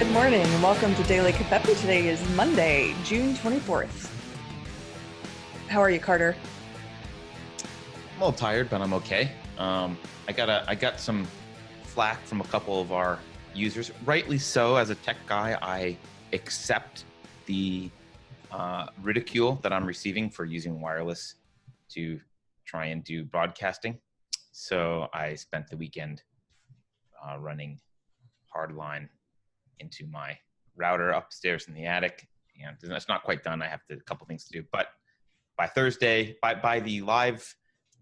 Good morning and welcome to Daily Capepi. Today is Monday, June 24th. How are you, Carter? I'm a little tired, but I'm okay. I got some flack from a couple of our users. Rightly so. As a tech guy, I accept the ridicule that I'm receiving for using wireless to try and do broadcasting. So I spent the weekend running hardline into my router upstairs in the attic, and it's not quite done. I have a couple things to do, but by Thursday, by the live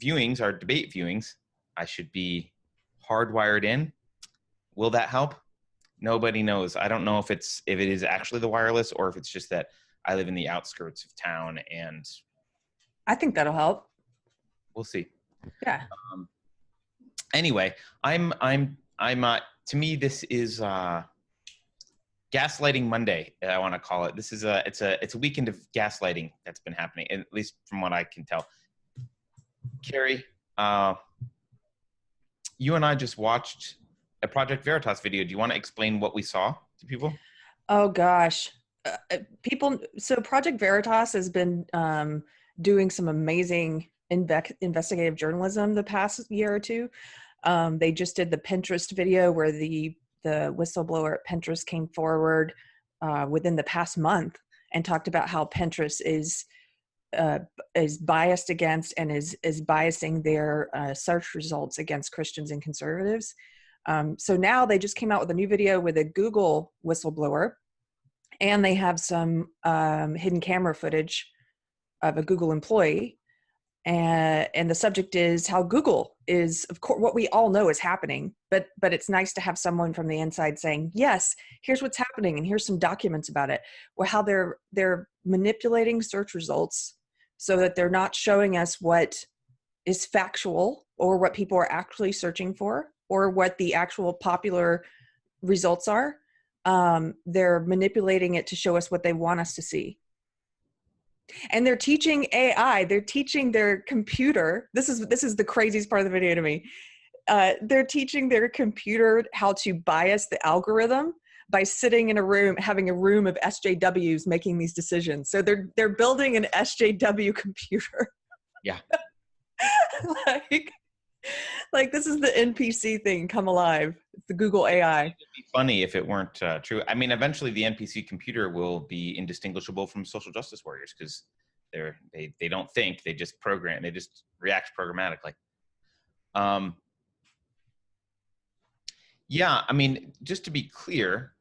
viewings, our debate viewings, I should be hardwired in. Will that help? Nobody knows. I don't know if it is actually the wireless or if it's just that I live in the outskirts of town, and I think that'll help. we'll see. Yeah. Anyway, I'm to me this is Gaslighting Monday, I want to call it. This is it's a weekend of gaslighting that's been happening, at least from what I can tell. Keri, you and I just watched a Project Veritas video. Do you want to explain what we saw to people? Oh gosh, So Project Veritas has been doing some amazing investigative journalism the past year or two. They just did the Pinterest video where the whistleblower at Pinterest came forward within the past month and talked about how Pinterest is biased against and is biasing their search results against Christians and conservatives. So now they just came out with a new video with a Google whistleblower, and they have some hidden camera footage of a Google employee. And the subject is how Google is, of course, what we all know is happening, but it's nice to have someone from the inside saying, yes, here's what's happening, and here's some documents about it, or how they're manipulating search results so that they're not showing us what is factual or what people are actually searching for or what the actual popular results are. They're manipulating it to show us what they want us to see. And they're teaching AI, they're teaching their computer. This is the craziest part of the video to me. They're teaching their computer how to bias the algorithm by sitting in a room, having a room of SJWs making these decisions. So they're building an SJW computer. Yeah. like this is the NPC thing come alive. It's the Google AI. It'd be funny if it weren't true. I mean, eventually the NPC computer will be indistinguishable from social justice warriors because they don't think, they just program, they just react programmatically. Yeah, I mean, just to be clear,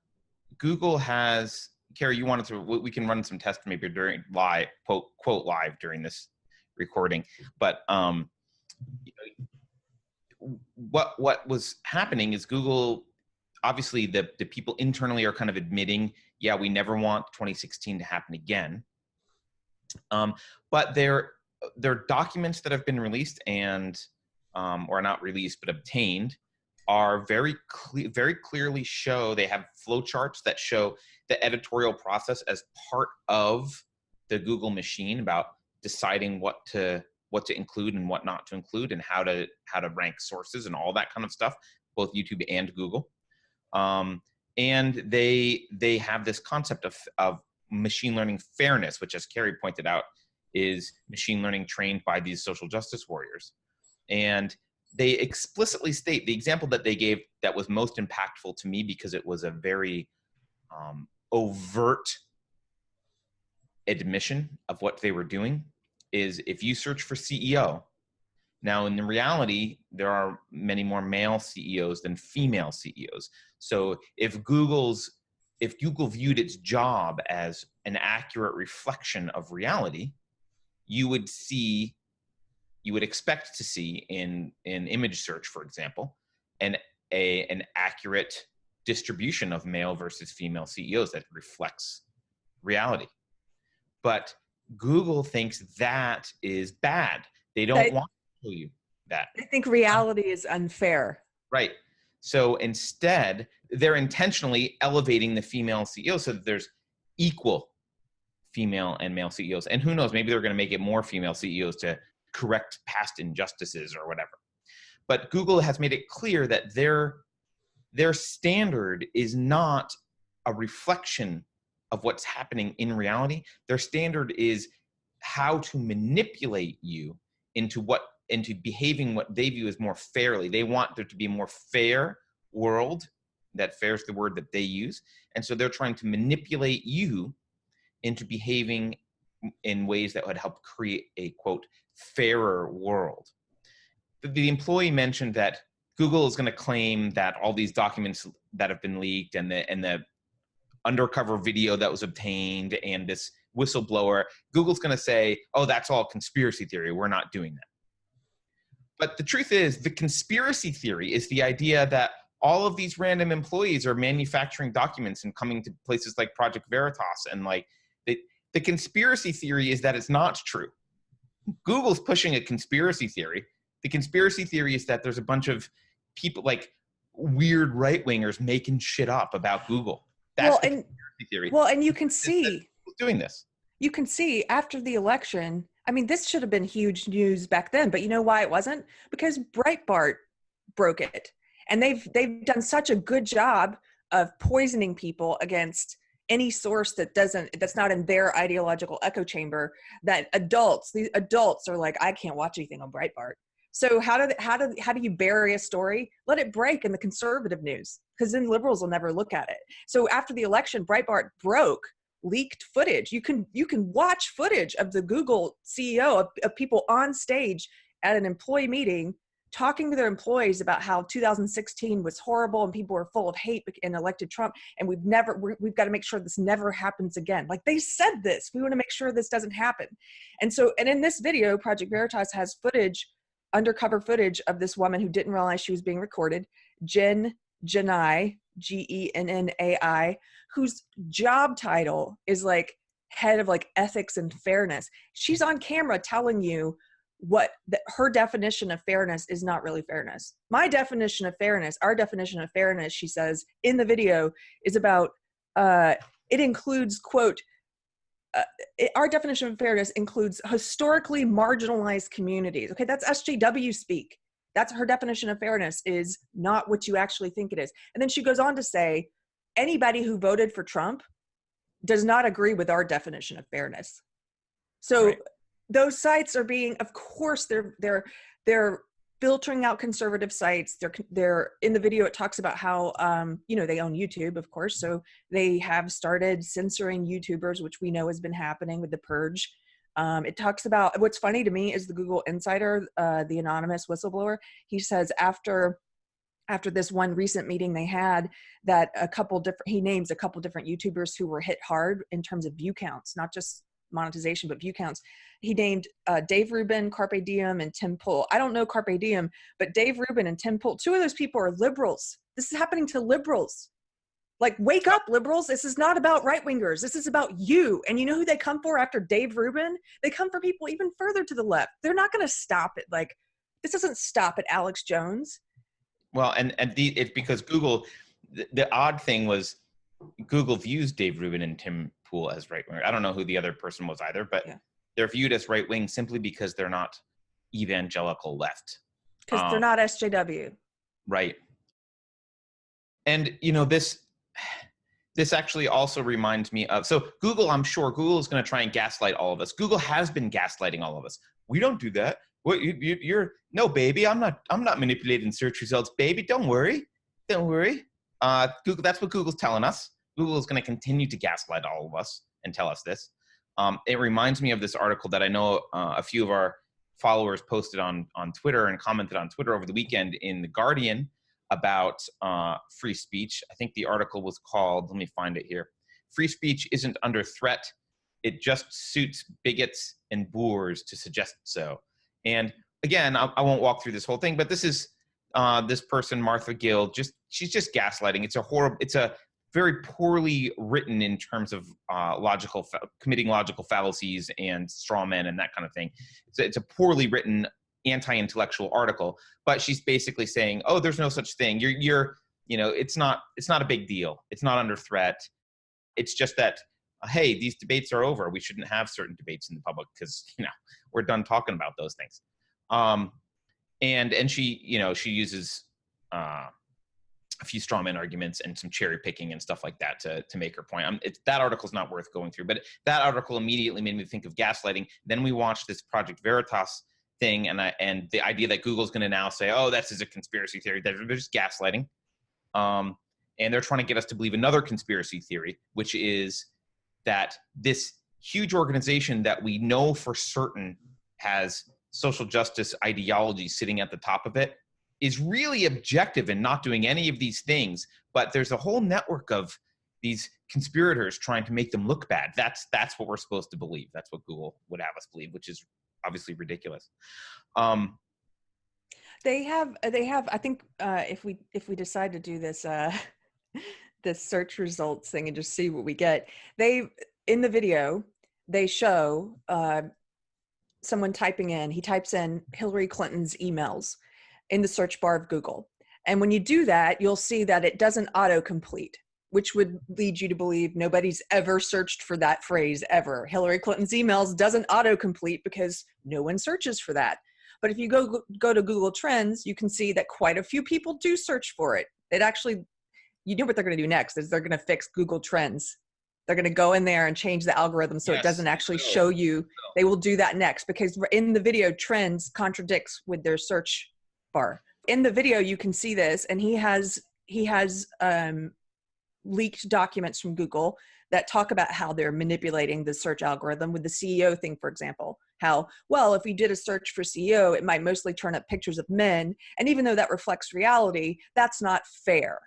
Google has, Keri, we can run some tests maybe during live, quote live during this recording, but what was happening is Google, obviously the people internally are kind of admitting, yeah, we never want 2016 to happen again. But there are documents that have been released and, or not released, but obtained, are very clearly show, they have flowcharts that show the editorial process as part of the Google machine about deciding what to include and what not to include, and how to rank sources and all that kind of stuff, both YouTube and Google. And they have this concept of machine learning fairness, which, as Keri pointed out, is machine learning trained by these social justice warriors. And they explicitly state, the example that they gave that was most impactful to me, because it was a very overt admission of what they were doing, is if you search for CEO, now in the reality, there are many more male CEOs than female CEOs. So if Google viewed its job as an accurate reflection of reality, you would expect to see in image search, for example, an accurate distribution of male versus female CEOs that reflects reality. But Google thinks that is bad. They don't want to show you that. I think reality is unfair. Right. So instead, they're intentionally elevating the female CEO so that there's equal female and male CEOs. And who knows, maybe they're going to make it more female CEOs to correct past injustices or whatever. But Google has made it clear that their standard is not a reflection of what's happening in reality. Their standard is how to manipulate you into behaving what they view as more fairly. They want there to be a more fair world. That fair is the word that they use. And so they're trying to manipulate you into behaving in ways that would help create a, quote, fairer world. The employee mentioned that Google is going to claim that all these documents that have been leaked and the undercover video that was obtained and this whistleblower, Google's going to say, oh, that's all conspiracy theory. We're not doing that. But the truth is, the conspiracy theory is the idea that all of these random employees are manufacturing documents and coming to places like Project Veritas. And like the conspiracy theory is that it's not true. Google's pushing a conspiracy theory. The conspiracy theory is that there's a bunch of people, like weird right-wingers, making shit up about Google. That's the conspiracy theory. Well, and you can see doing this. You can see after the election, I mean, this should have been huge news back then, but you know why it wasn't? Because Breitbart broke it. And they've done such a good job of poisoning people against any source that's not in their ideological echo chamber, that these adults are like, I can't watch anything on Breitbart. So how do you bury a story? Let it break in the conservative news, because then liberals will never look at it. So after the election, Breitbart leaked footage. You can watch footage of the Google CEO of people on stage at an employee meeting talking to their employees about how 2016 was horrible and people were full of hate and elected Trump, and we've got to make sure this never happens again. Like, they said this, we want to make sure this doesn't happen. And in this video, Project Veritas has undercover footage of this woman who didn't realize she was being recorded, Genai, Gennai, whose job title is like head of like ethics and fairness. She's on camera telling you her definition of fairness is not really fairness. My definition of fairness, our definition of fairness, she says in the video, is about, it includes, quote, our definition of fairness includes historically marginalized communities. Okay, that's SJW speak. That's her definition of fairness, is not what you actually think it is. And then she goes on to say, anybody who voted for Trump does not agree with our definition of fairness. So right. Those sites are being, of course, they're filtering out conservative sites. They're in the video. It talks about how they own YouTube, of course, so they have started censoring YouTubers, which we know has been happening with the purge. It talks about, what's funny to me is the Google insider, the anonymous whistleblower. He says after this one recent meeting they had, that he names a couple different YouTubers who were hit hard in terms of view counts, not just monetization, but view counts. He named Dave Rubin, Carpe Diem, and Tim Pool. I don't know Carpe Diem, but Dave Rubin and Tim Pool, two of those people are liberals. This is happening to liberals. Like, wake up, liberals. This is not about right-wingers. This is about you. And you know who they come for after Dave Rubin? They come for people even further to the left. They're not going to stop it. Like, this doesn't stop at Alex Jones. Well, it's because Google, the odd thing was Google views Dave Rubin and Tim Pool as right-wing. I don't know who the other person was either, but they're viewed as right-wing simply because they're not evangelical left. Because they're not SJW. Right. And, this actually also reminds me of, so Google, I'm sure Google is going to try and gaslight all of us. Google has been gaslighting all of us. We don't do that. What no, baby, I'm not manipulating search results, baby. Don't worry. Google, that's what Google's telling us. Google is going to continue to gaslight all of us and tell us this. It reminds me of this article that I know a few of our followers posted on Twitter and commented on Twitter over the weekend in The Guardian about free speech. I think the article was called, let me find it here, "Free speech isn't under threat. It just suits bigots and boors to suggest so." And again, I won't walk through this whole thing, but this is this person, Martha Gill, she's just gaslighting. It's a very poorly written in terms of committing logical fallacies and straw men and that kind of thing. It's a poorly written anti-intellectual article, but she's basically saying, oh, there's no such thing. It's not a big deal. It's not under threat. It's just that, hey, these debates are over. We shouldn't have certain debates in the public because, we're done talking about those things. And she uses a few straw man arguments and some cherry picking and stuff like that to make her point. That article's not worth going through, but that article immediately made me think of gaslighting. Then we watched this Project Veritas thing, and the idea that Google's going to now say, oh, this is a conspiracy theory. They're just gaslighting. And they're trying to get us to believe another conspiracy theory, which is that this huge organization that we know for certain has social justice ideology sitting at the top of it is really objective and not doing any of these things. But there's a whole network of these conspirators trying to make them look bad. That's what we're supposed to believe. That's what Google would have us believe, which is obviously ridiculous. They have, I think if we decide to do this, this search results thing and just see what we get, in the video, they show someone he types in Hillary Clinton's emails in the search bar of Google. And when you do that, you'll see that it doesn't autocomplete, which would lead you to believe nobody's ever searched for that phrase ever. Hillary Clinton's emails doesn't autocomplete because no one searches for that. But if you go to Google Trends, you can see that quite a few people do search for it. It actually, you know what they're going to do next is they're going to fix Google Trends. They're going to go in there and change the algorithm so it doesn't actually show you. They will do that next because in the video, Trends contradicts with their search bar. In the video, you can see this, and he has leaked documents from Google that talk about how they're manipulating the search algorithm with the CEO thing, for example. How, well, if you did a search for CEO, it might mostly turn up pictures of men. And even though that reflects reality, that's not fair.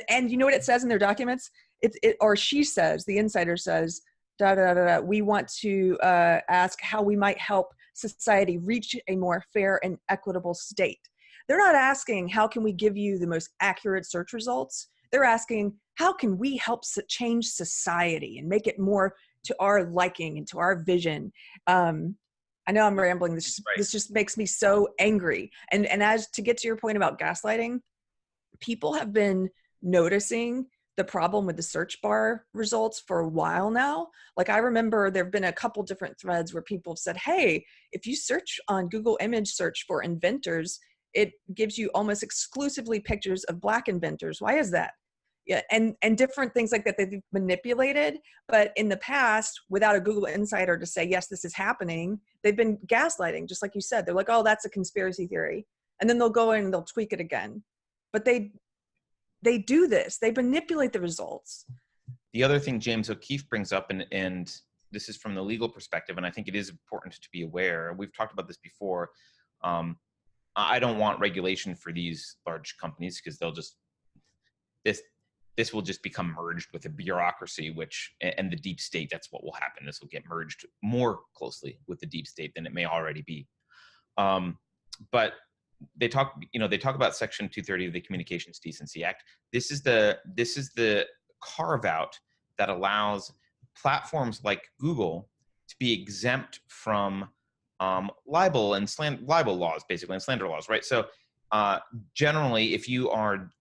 And you know what it says in their documents? Or she says, the insider says, we want to ask how we might help society reach a more fair and equitable state. They're not asking, how can we give you the most accurate search results? They're asking, how can we help change society and make it more to our liking and to our vision? I know I'm rambling. This just makes me so angry. And as to get to your point about gaslighting, people have been noticing the problem with the search bar results for a while now. Like I remember there have been a couple different threads where people have said, hey, if you search on Google image search for inventors, it gives you almost exclusively pictures of Black inventors. Why is that? Yeah, and different things like that they've manipulated. But in the past, without a Google insider to say, yes, this is happening, they've been gaslighting, just like you said. They're like, oh, that's a conspiracy theory. And then they'll go in and they'll tweak it again. But they do this. They manipulate the results. The other thing James O'Keefe brings up, and this is from the legal perspective, and I think it is important to be aware. We've talked about this before. I don't want regulation for these large companies because they'll just, this will just become merged with a bureaucracy, and the deep state, that's what will happen. This will get merged more closely with the deep state than it may already be. But they talk about Section 230 of the Communications Decency Act. This is the carve out that allows platforms like Google to be exempt from libel laws, basically, and slander laws, right? So generally, if you are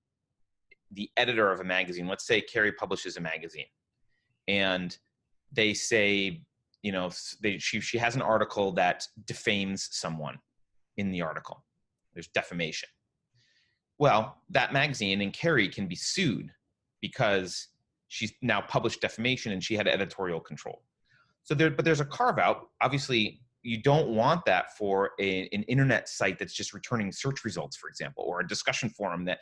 the editor of a magazine, let's say Keri publishes a magazine, and they say, she has an article that defames someone in the article. There's defamation. Well, that magazine and Keri can be sued because she's now published defamation and she had editorial control. So there's a carve out. Obviously, you don't want that for an internet site that's just returning search results, for example, or a discussion forum that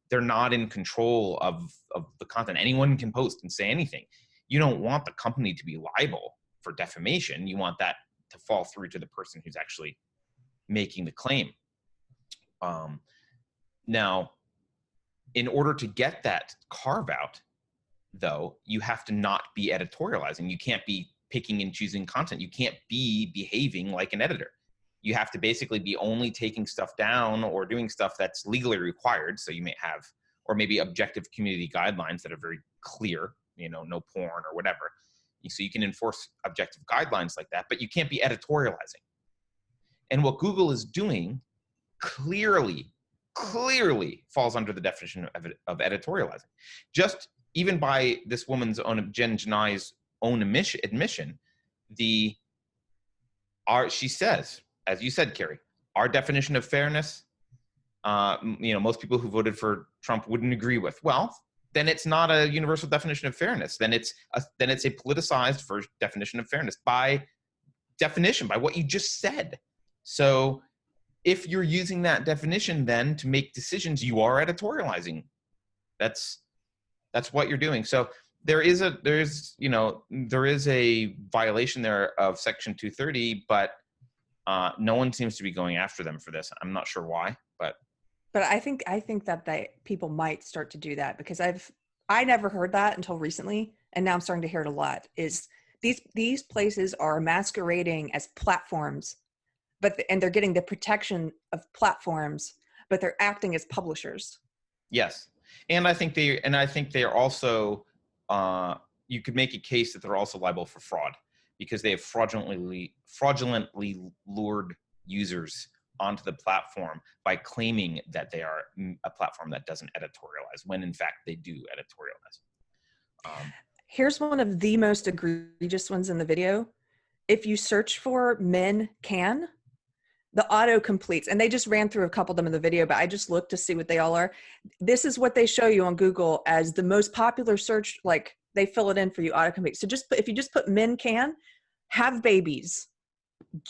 they're not in control of the content. Anyone can post and say anything. You don't want the company to be liable for defamation. You want that to fall through to the person who's actually making the claim. Now, in order to get that carve out, though, you have to not be editorializing. You can't be picking and choosing content. You can't be behaving like an editor. You have to basically be only taking stuff down or doing stuff that's legally required. So you may have, or maybe objective community guidelines that are very clear, no porn or whatever. So you can enforce objective guidelines like that, but you can't be editorializing. And what Google is doing clearly falls under the definition of editorializing. Just even by this woman's own, Jen Janai's own admission, she says, as you said, Keri, our definition of fairness most people who voted for Trump wouldn't agree with. Well, then it's not a universal definition of fairness. Then it's a politicized first definition of fairness by definition, by what you just said. So if you're using that definition then to make decisions, you are editorializing. That's what you're doing. So there is a violation there of Section 230, but no one seems to be going after them for this. I'm not sure why, but I think that people might start to do that, because I never heard that until recently, and now I'm starting to hear it a lot. Is these places are masquerading as platforms, and they're getting the protection of platforms, but they're acting as publishers. Yes, and I think they are also. You could make a case that they're also liable for fraud, because they have fraudulently lured users onto the platform by claiming that they are a platform that doesn't editorialize, when in fact they do editorialize. Here's one of the most egregious ones in the video. If you search for men can, the auto completes, and they just ran through a couple of them in the video, but I just looked to see what they all are. This is what they show you on Google as the most popular search, like they fill it in for you, auto complete. So if you just put men can, have babies,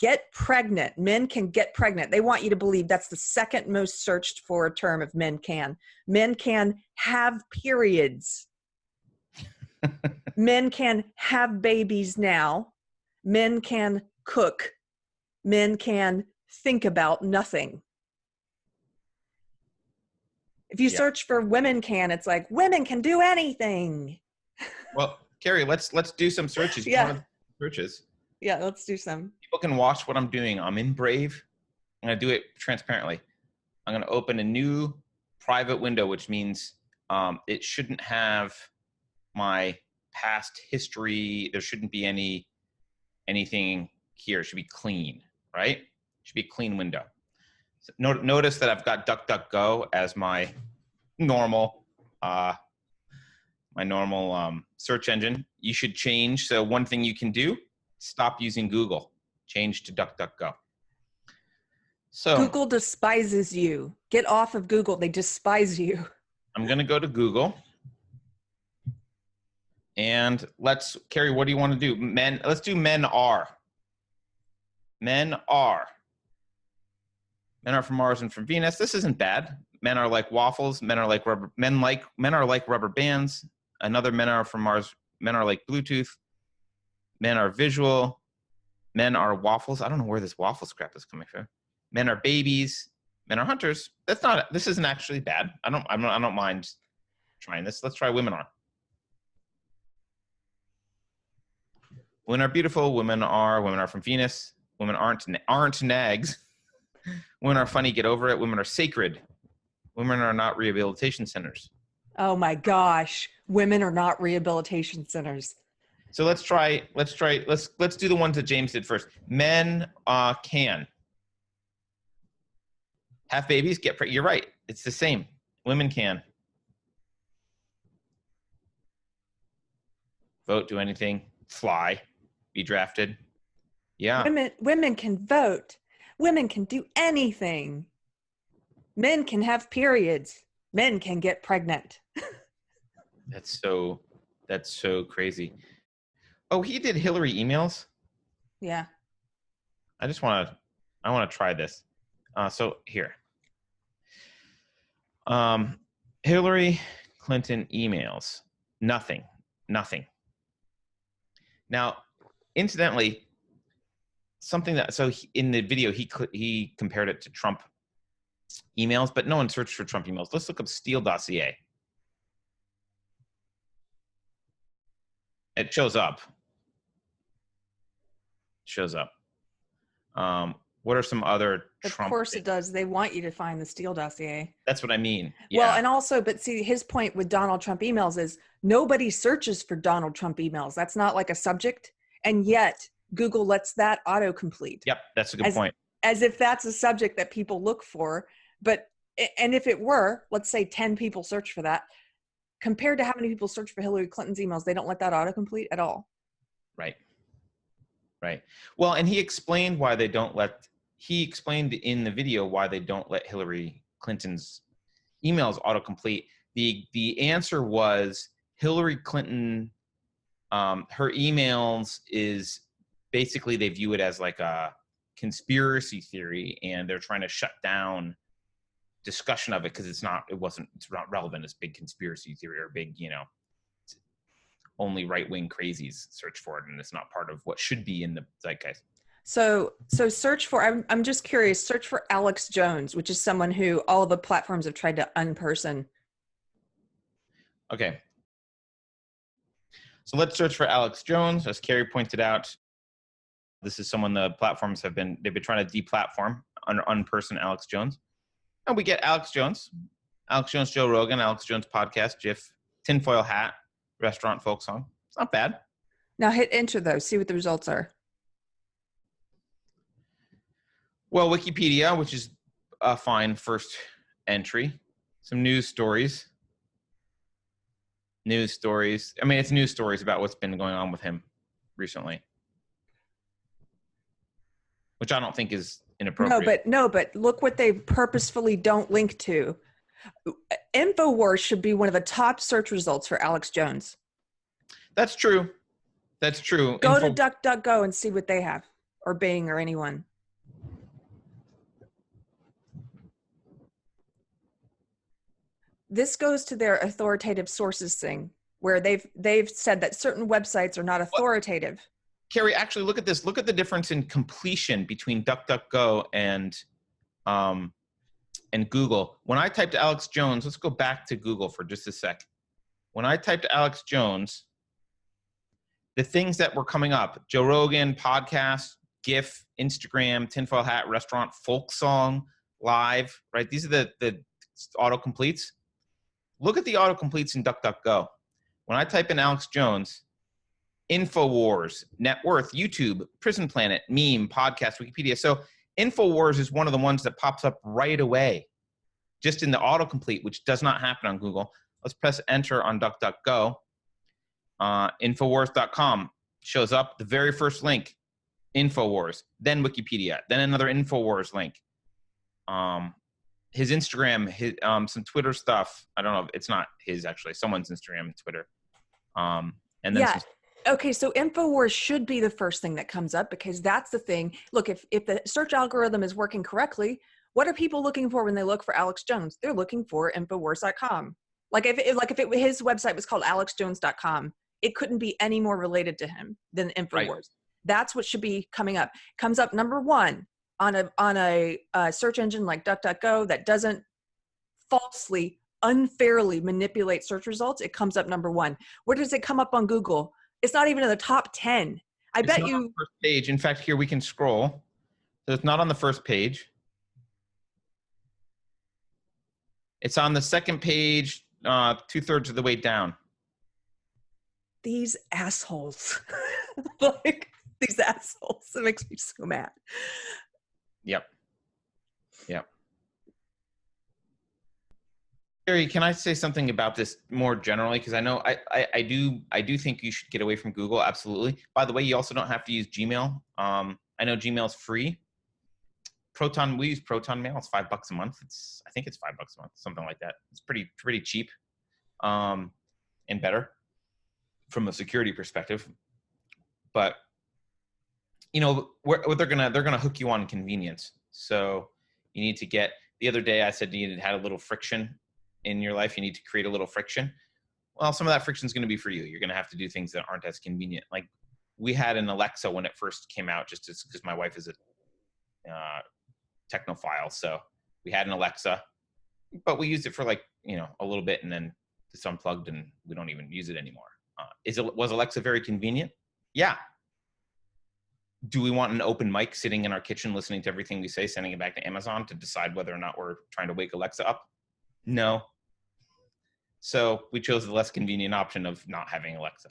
get pregnant, men can get pregnant. They want you to believe that's the second most searched for term of men can. Men can have periods. Men can have babies now. Men can cook. Men can think about nothing. If you search for women can, it's like women can do anything. Well, Keri, let's do some searches. Yeah. Searches. Yeah, let's do some. People can watch what I'm doing. I'm in Brave. I'm going to do it transparently. I'm going to open a new private window, which means it shouldn't have my past history. There shouldn't be anything here. It should be clean, right? It should be a clean window. So notice that I've got DuckDuckGo as my normal search engine. You should change. So one thing you can do, stop using Google. Change to DuckDuckGo. So Google despises you. Get off of Google. They despise you. I'm going to go to Google. And Keri, what do you want to do? Let's do men are. Men are. Men are from Mars and from Venus. This isn't bad. Men are like waffles. Men are like rubber. Men are like rubber bands. Another men are from Mars. Men are like Bluetooth. Men are visual. Men are waffles. I don't know where this waffles crap is coming from. Men are babies. Men are hunters. This isn't actually bad. I don't mind trying this. Let's try women are. Women are beautiful. Women are from Venus. Women aren't nags. Women are funny. Get over it. Women are sacred. Women are not rehabilitation centers. Oh my gosh. Women are not rehabilitation centers. So let's do the ones that James did first. Men can have babies, get pregnant. You're right. It's the same. Women can vote, do anything, fly, be drafted. Yeah. Women can vote. Women can do anything. Men can have periods. Men can get pregnant. That's so crazy. Oh, he did Hillary emails? Yeah. I want to try this. So here. Hillary Clinton emails. Nothing. Now, incidentally, in the video, he compared it to Trump emails, but no one searched for Trump emails. Let's look up Steele dossier. It shows up. What are some other Trump? Of course it does. They want you to find the Steele dossier. That's what I mean. Yeah. Well, and also, but see, his point with Donald Trump emails is nobody searches for Donald Trump emails. That's not like a subject. And yet Google lets that autocomplete. Yep, that's a good point. As if that's a subject that people look for. And if it were, let's say 10 people search for that, compared to how many people search for Hillary Clinton's emails, they don't let that autocomplete at all. Right. Well, and he explained in the video why they don't let Hillary Clinton's emails autocomplete. The answer was Hillary Clinton, her emails is basically, they view it as like a conspiracy theory, and they're trying to shut down discussion of it because it's not relevant as big conspiracy theory or big, only right-wing crazies search for it, and it's not part of what should be in the zeitgeist. So search for, I'm just curious, search for Alex Jones, which is someone who all the platforms have tried to unperson. Okay. So let's search for Alex Jones. As Keri pointed out, this is someone the platforms they've been trying to deplatform, unperson Alex Jones. And we get Alex Jones, Joe Rogan, Alex Jones podcast, GIF, tinfoil hat, restaurant folk song. It's not bad. Now hit enter though, see what the results are. Well, Wikipedia, which is a fine first entry. Some news stories. I mean, it's news stories about what's been going on with him recently, which I don't think is inappropriate. No, but look what they purposefully don't link to. InfoWars should be one of the top search results for Alex Jones. That's true. Go to DuckDuckGo and see what they have, or Bing, or anyone. This goes to their authoritative sources thing, where they've said that certain websites are not authoritative. Keri, actually, look at this. Look at the difference in completion between DuckDuckGo and Google. When I typed Alex Jones, let's go back to Google for just a sec. When I typed Alex Jones, the things that were coming up: Joe Rogan, podcast, GIF, Instagram, tinfoil hat, restaurant, folk song, live. Right? These are the autocompletes. Look at the autocompletes in DuckDuckGo. When I type in Alex Jones, InfoWars, net worth, YouTube, Prison Planet, meme, podcast, Wikipedia. So InfoWars is one of the ones that pops up right away, just in the autocomplete, which does not happen on Google. Let's press enter on DuckDuckGo. Infowars.com shows up, the very first link, InfoWars, then Wikipedia, then another InfoWars link. His Instagram, some Twitter stuff. I don't know. It's not his, actually. Someone's Instagram and Twitter. And then Okay, so InfoWars should be the first thing that comes up, because that's the thing. Look, if the search algorithm is working correctly, what are people looking for when they look for Alex Jones? They're looking for Infowars.com. Like if his website was called alexjones.com, it couldn't be any more related to him than InfoWars. Right. That's what should be coming up. Comes up number one on a search engine like DuckDuckGo that doesn't falsely, unfairly manipulate search results. It comes up number one. Where does it come up on Google? It's not even in the top 10. It's not on the first page. In fact, here we can scroll. So it's not on the first page. It's on the second page, 2/3 of the way down. These assholes. Like, these assholes. It makes me so mad. Yep. Keri, can I say something about this more generally? Because I know I do think you should get away from Google. Absolutely. By the way, you also don't have to use Gmail. I know Gmail's free. We use Proton Mail. It's $5 a month. I think it's $5 a month, something like that. It's pretty cheap, and better from a security perspective. But what they're gonna hook you on convenience. So you need to get. The other day I said you had a little friction in your life. You need to create a little friction. Well, some of that friction is going to be for you. You're going to have to do things that aren't as convenient. Like we had an Alexa when it first came out, just because my wife is a technophile. So we had an Alexa, but we used it for a little bit, and then it's unplugged and we don't even use it anymore. Was Alexa very convenient? Yeah. Do we want an open mic sitting in our kitchen listening to everything we say, sending it back to Amazon to decide whether or not we're trying to wake Alexa up? No. So we chose the less convenient option of not having Alexa.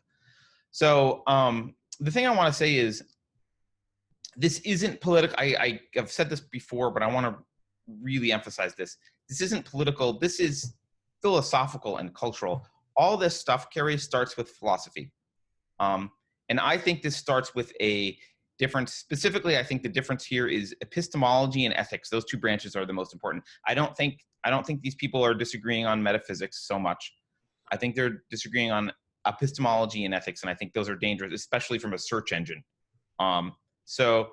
So the thing I want to say is this isn't political. I've said this before, but I want to really emphasize this. This isn't political. This is philosophical and cultural. All this stuff, Keri, starts with philosophy. And I think this starts with a difference. Specifically, I think the difference here is epistemology and ethics. Those two branches are the most important. I don't think these people are disagreeing on metaphysics so much. I think they're disagreeing on epistemology and ethics, and I think those are dangerous, especially from a search engine. So,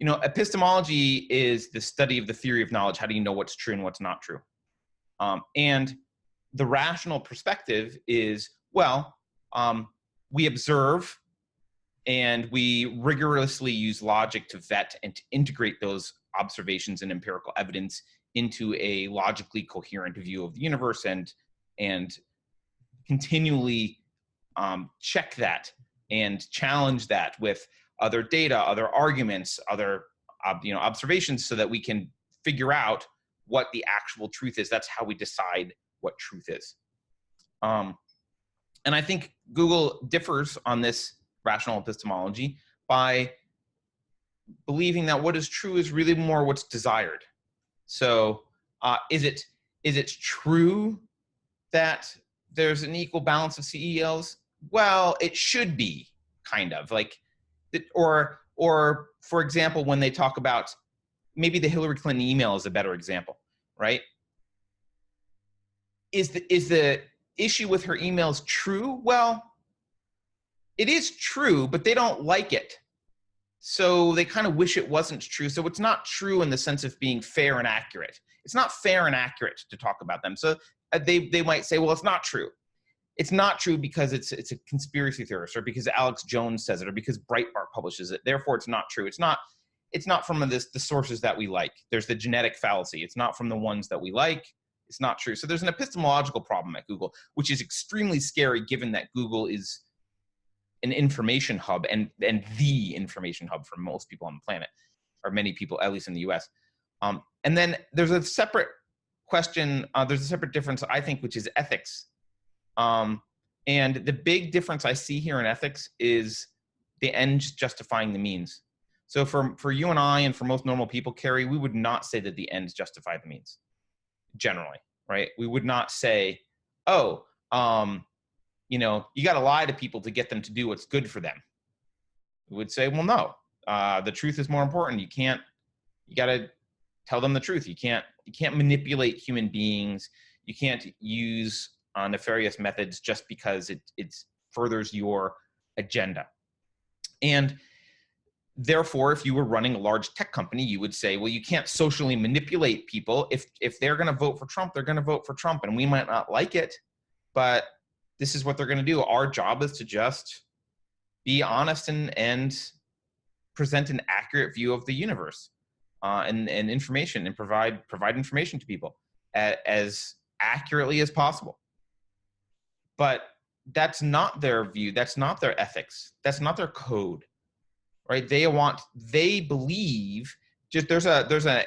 epistemology is the study of the theory of knowledge. How do you know what's true and what's not true? And the rational perspective is, we observe and we rigorously use logic to vet and to integrate those observations and empirical evidence into a logically coherent view of the universe, and continually check that and challenge that with other data, other arguments, other observations, so that we can figure out what the actual truth is. That's how we decide what truth is. And I think Google differs on this rational epistemology by believing that what is true is really more what's desired. So is it true that there's an equal balance of CEOs? Well, it should be, kind of, like, or for example, when they talk about, maybe the Hillary Clinton email is a better example, right? Is the issue with her emails true? Well, it is true, but they don't like it. So they kind of wish it wasn't true. So it's not true in the sense of being fair and accurate. It's not fair and accurate to talk about them. So they might say, well, it's not true. It's not true because it's a conspiracy theorist, or because Alex Jones says it, or because Breitbart publishes it. Therefore, it's not true. It's not from the sources that we like. There's the genetic fallacy. It's not from the ones that we like. It's not true. So there's an epistemological problem at Google, which is extremely scary, given that Google is an information hub and the information hub for most people on the planet, or many people, at least in the US. And then there's a separate question, there's a separate difference, I think, which is ethics. And the big difference I see here in ethics is the ends justifying the means. So for you and I, and for most normal people, Keri, we would not say that the ends justify the means, generally, right? We would not say, you got to lie to people to get them to do what's good for them. We would say, well, no, the truth is more important. You got to tell them the truth. You can't manipulate human beings. You can't use nefarious methods just because it furthers your agenda. And therefore, if you were running a large tech company, you would say, well, you can't socially manipulate people. If they're going to vote for Trump, they're going to vote for Trump, and we might not like it, but this is what they're going to do. Our job is to just be honest and present an accurate view of the universe, and information, and provide information to people as accurately as possible. But that's not their view. That's not their ethics. That's not their code, right? They believe, just there's a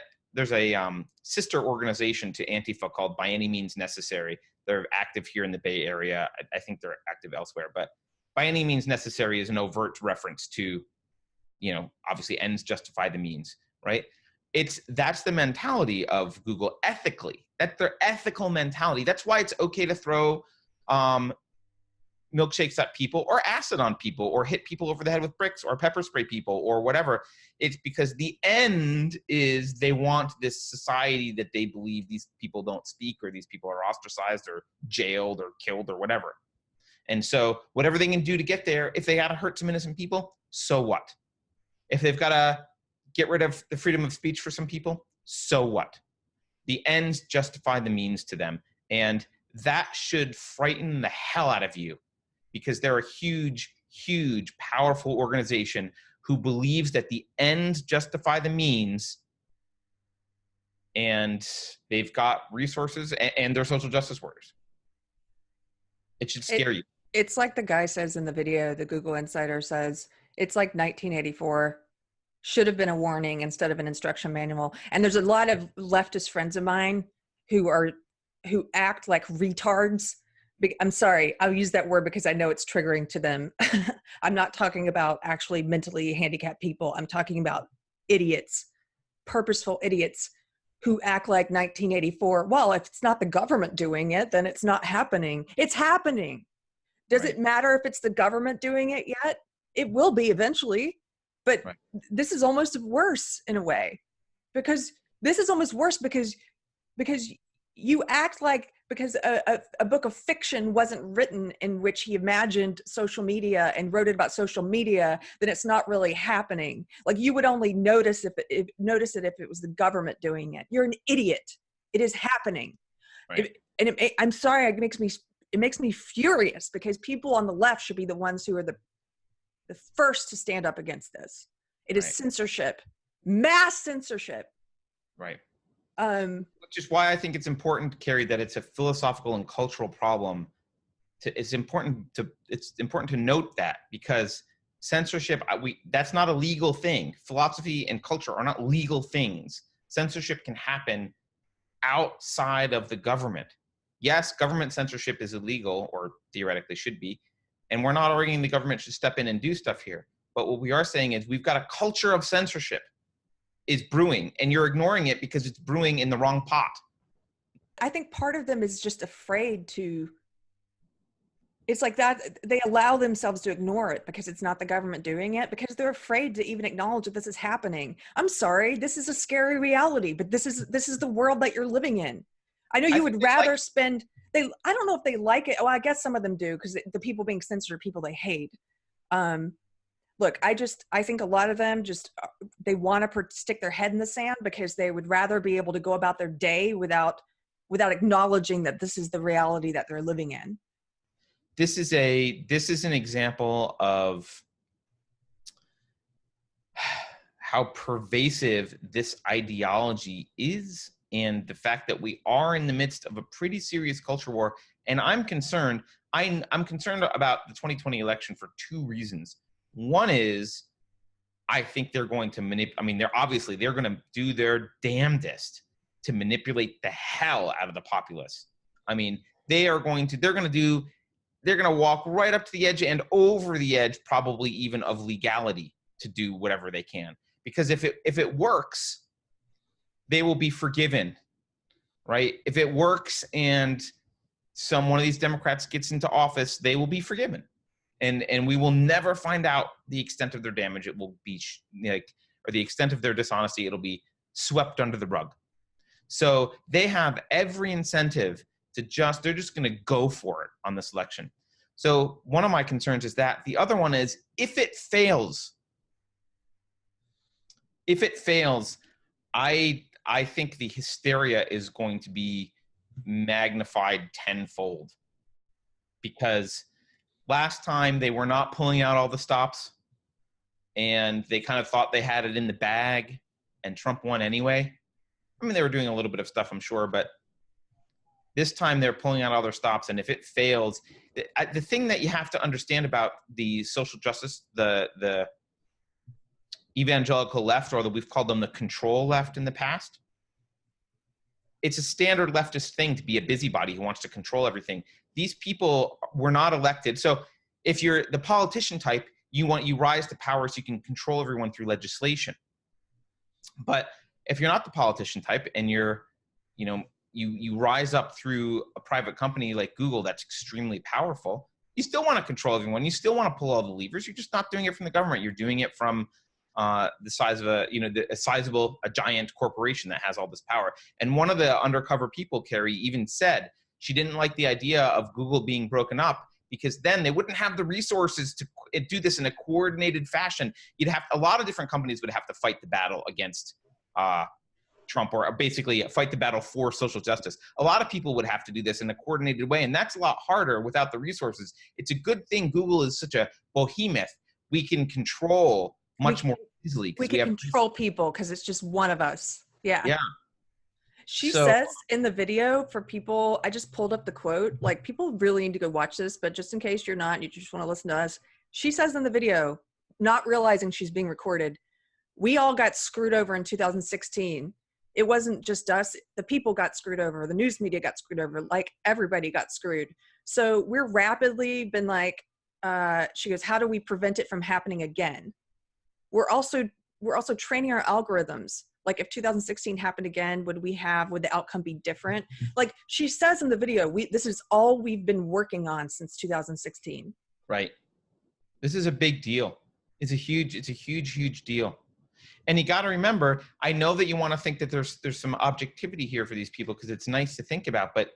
sister organization to Antifa called By Any Means Necessary. They're active here in the Bay Area. I think they're active elsewhere, but By Any Means Necessary is an overt reference to, obviously ends justify the means, right? That's the mentality of Google ethically. That's their ethical mentality. That's why it's okay to throw milkshakes at people, or acid on people, or hit people over the head with bricks, or pepper spray people, or whatever. It's because the end is they want this society that they believe these people don't speak, or these people are ostracized or jailed or killed or whatever. And so whatever they can do to get there, if they got to hurt some innocent people, so what? If they've got to get rid of the freedom of speech for some people, so what? The ends justify the means to them. And that should frighten the hell out of you, because they're a huge, huge, powerful organization who believes that the ends justify the means, and they've got resources, and they're social justice warriors. It should scare you. It's like the guy says in the video, the Google Insider says, it's like 1984, should have been a warning instead of an instruction manual. And there's a lot of leftist friends of mine who act like retards. I'm sorry, I'll use that word because I know it's triggering to them. I'm not talking about actually mentally handicapped people. I'm talking about idiots, purposeful idiots who act like 1984. Well, if it's not the government doing it, then it's not happening. It's happening. Does it matter if it's the government doing it yet? It will be eventually. But Right. this is almost worse in a way, because this is almost worse because you act like, because a book of fiction wasn't written in which he imagined social media and wrote it about social media, then it's not really happening. Like, you would only notice notice it if it was the government doing it. You're an idiot. It is happening. Right. I'm sorry, it makes me furious, because people on the left should be the ones who are the first to stand up against this. It is Right. censorship, mass censorship. Right. Which is why I think it's important, Keri, that it's a philosophical and cultural problem. It's important to note that, because censorship, that's not a legal thing. Philosophy and culture are not legal things. Censorship can happen outside of the government. Yes, government censorship is illegal, or theoretically should be, and we're not arguing the government should step in and do stuff here. But what we are saying is we've got a culture of censorship is brewing, and you're ignoring it because it's brewing in the wrong pot. I think part of them is just afraid to, it's like that, they allow themselves to ignore it because it's not the government doing it, because they're afraid to even acknowledge that this is happening. I'm sorry, this is a scary reality, but this is the world that you're living in. I know you would rather spend, I don't know if they like it. Well, I guess some of them do, because the people being censored are people they hate. Look, I think a lot of them just, they want to stick their head in the sand because they would rather be able to go about their day without acknowledging that this is the reality that they're living in. This is an example of how pervasive this ideology is, and the fact that we are in the midst of a pretty serious culture war. And I'm concerned. I'm concerned about the 2020 election for two reasons. One is, I think they're going to they're going to do their damnedest to manipulate the hell out of the populace. I mean, they're going to walk right up to the edge and over the edge, probably even of legality, to do whatever they can. Because if it works, they will be forgiven, right? If it works and one of these Democrats gets into office, they will be forgiven. And we will never find out the extent of their damage. It will be or the extent of their dishonesty. It'll be swept under the rug. So they have every incentive to they're just going to go for it on this election. So one of my concerns is that. The other one is, if it fails, I think the hysteria is going to be magnified tenfold, because last time they were not pulling out all the stops, and they kind of thought they had it in the bag, and Trump won anyway. I mean, they were doing a little bit of stuff, I'm sure, but this time they're pulling out all their stops. And if it fails, the thing that you have to understand about the social justice, the evangelical left, or we've called them the control left in the past, it's a standard leftist thing to be a busybody who wants to control everything. These people were not elected. So if you're the politician type, you rise to power so you can control everyone through legislation. But if you're not the politician type, and you rise up through a private company like Google that's extremely powerful, you still want to control everyone. You still want to pull all the levers. You're just not doing it from the government. You're doing it from the size of a giant corporation that has all this power. And one of the undercover people, Keri, even said she didn't like the idea of Google being broken up, because then they wouldn't have the resources to do this in a coordinated fashion. A lot of different companies would have to fight the battle against Trump, or basically fight the battle for social justice. A lot of people would have to do this in a coordinated way, and that's a lot harder without the resources. It's a good thing Google is such a behemoth. We can control much more easily. We can control people because it's just one of us. Yeah. Yeah. She says in the video, for people, I just pulled up the quote, like, people really need to go watch this, but just in case you're not, you just want to listen to us. She says in the video, not realizing she's being recorded, we all got screwed over in 2016. It wasn't just us. The people got screwed over. The news media got screwed over. Like, everybody got screwed. So we're rapidly been like, she goes, how do we prevent it from happening again? We're also training our algorithms. Like, if 2016 happened again, would the outcome be different? Like she says in the video, this is all we've been working on since 2016. Right. This is a big deal. It's a huge deal. And you got to remember, I know that you want to think that there's some objectivity here for these people because it's nice to think about, but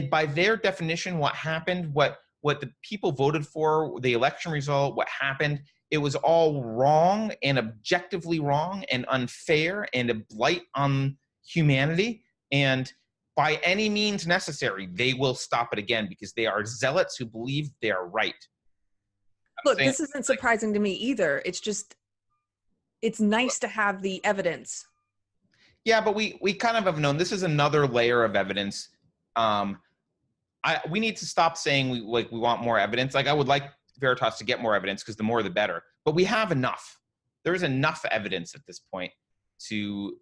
by their definition, what happened, what the people voted for, the election result, what happened, it was all wrong and objectively wrong and unfair and a blight on humanity. And by any means necessary, they will stop it again because they are zealots who believe they are right. Look, this isn't surprising to me either. It's just, it's nice to have the evidence. Yeah, but we kind of have known this is another layer of evidence. We need to stop saying we want more evidence. Like I would like Veritas to get more evidence because the more the better. But we have enough. There is enough evidence at this point to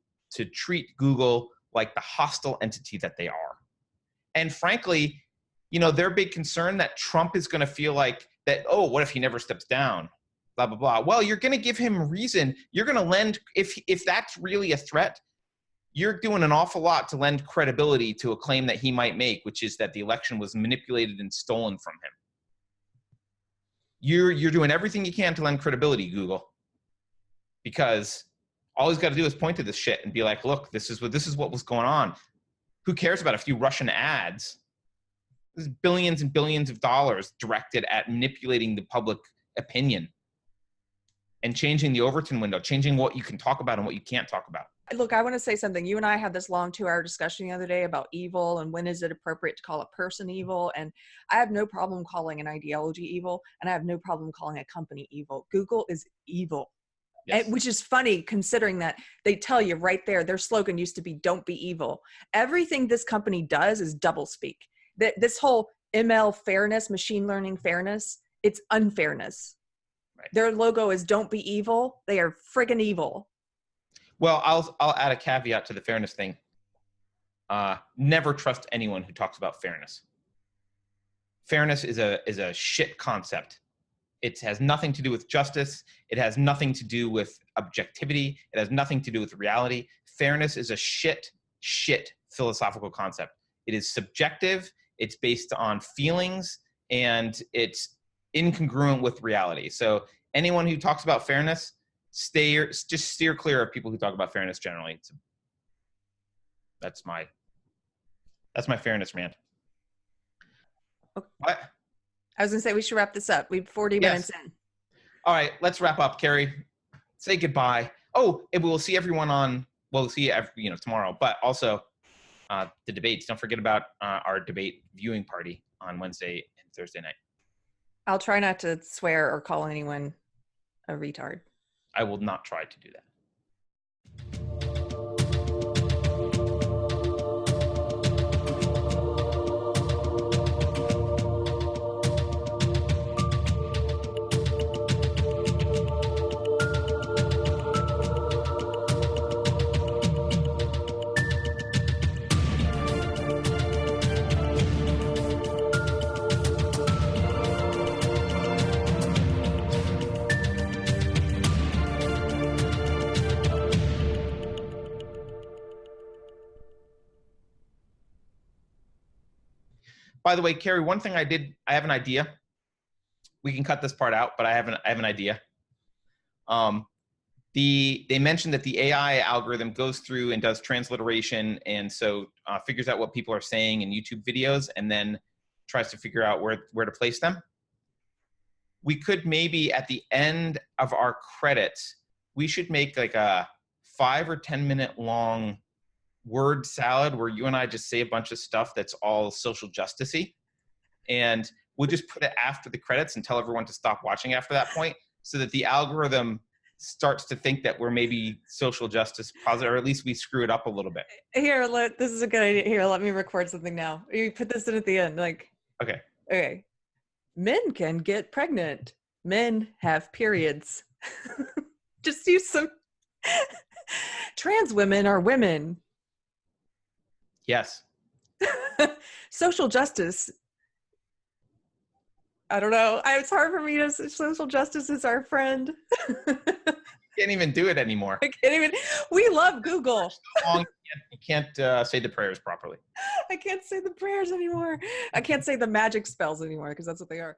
treat Google like the hostile entity that they are. And frankly, their big concern that Trump is going to feel like that, oh, what if he never steps down? Blah, blah, blah. Well, you're going to give him reason. You're going to lend, if that's really a threat, you're doing an awful lot to lend credibility to a claim that he might make, which is that the election was manipulated and stolen from him. You're doing everything you can to lend credibility, Google, because all he's got to do is point to this shit and be like, look, this is what was going on. Who cares about a few Russian ads? There's billions and billions of dollars directed at manipulating the public opinion and changing the Overton window, changing what you can talk about and what you can't talk about. Look, I want to say something. You and I had this long 2-hour discussion the other day about evil and when is it appropriate to call a person evil. And I have no problem calling an ideology evil, and I have no problem calling a company evil. Google is evil. Yes. Which is funny considering that they tell you right there, their slogan used to be, don't be evil. Everything this company does is doublespeak. This whole ML fairness, machine learning fairness, it's unfairness. Right. Their logo is don't be evil. They are friggin' evil. Well, I'll add a caveat to the fairness thing. Never trust anyone who talks about fairness. Fairness is a shit concept. It has nothing to do with justice. It has nothing to do with objectivity. It has nothing to do with reality. Fairness is a shit philosophical concept. It is subjective. It's based on feelings, and it's incongruent with reality. So anyone who talks about fairness, just steer clear of people who talk about fairness generally. That's my fairness rant. Okay. What? I was gonna say we should wrap this up. We're 40 minutes in. All right, let's wrap up. Keri, say goodbye. Oh, and we'll see everyone we'll see tomorrow, but also the debates. Don't forget about our debate viewing party on Wednesday and Thursday night. I'll try not to swear or call anyone a retard. I will not try to do that. By the way, Keri, one thing I have an idea. We can cut this part out, but I have an idea. They mentioned that the AI algorithm goes through and does transliteration, and so figures out what people are saying in YouTube videos, and then tries to figure out where to place them. We could maybe at the end of our credits, we should make like a 5 or 10 minute long word salad where you and I just say a bunch of stuff that's all social justice-y, and we'll just put it after the credits and tell everyone to stop watching after that point, so that the algorithm starts to think that we're maybe social justice positive, or at least we screw it up a little bit. Here, this is a good idea. Here, let me record something now. You put this in at the end, like. Okay. Men can get pregnant. Men have periods. Just use some. Trans women are women. Yes. Social justice. I don't know. It's hard for me to. Social justice is our friend. Can't even do it anymore. I can't even. We love Google. You can't say the prayers properly. I can't say the prayers anymore. I can't say the magic spells anymore because that's what they are.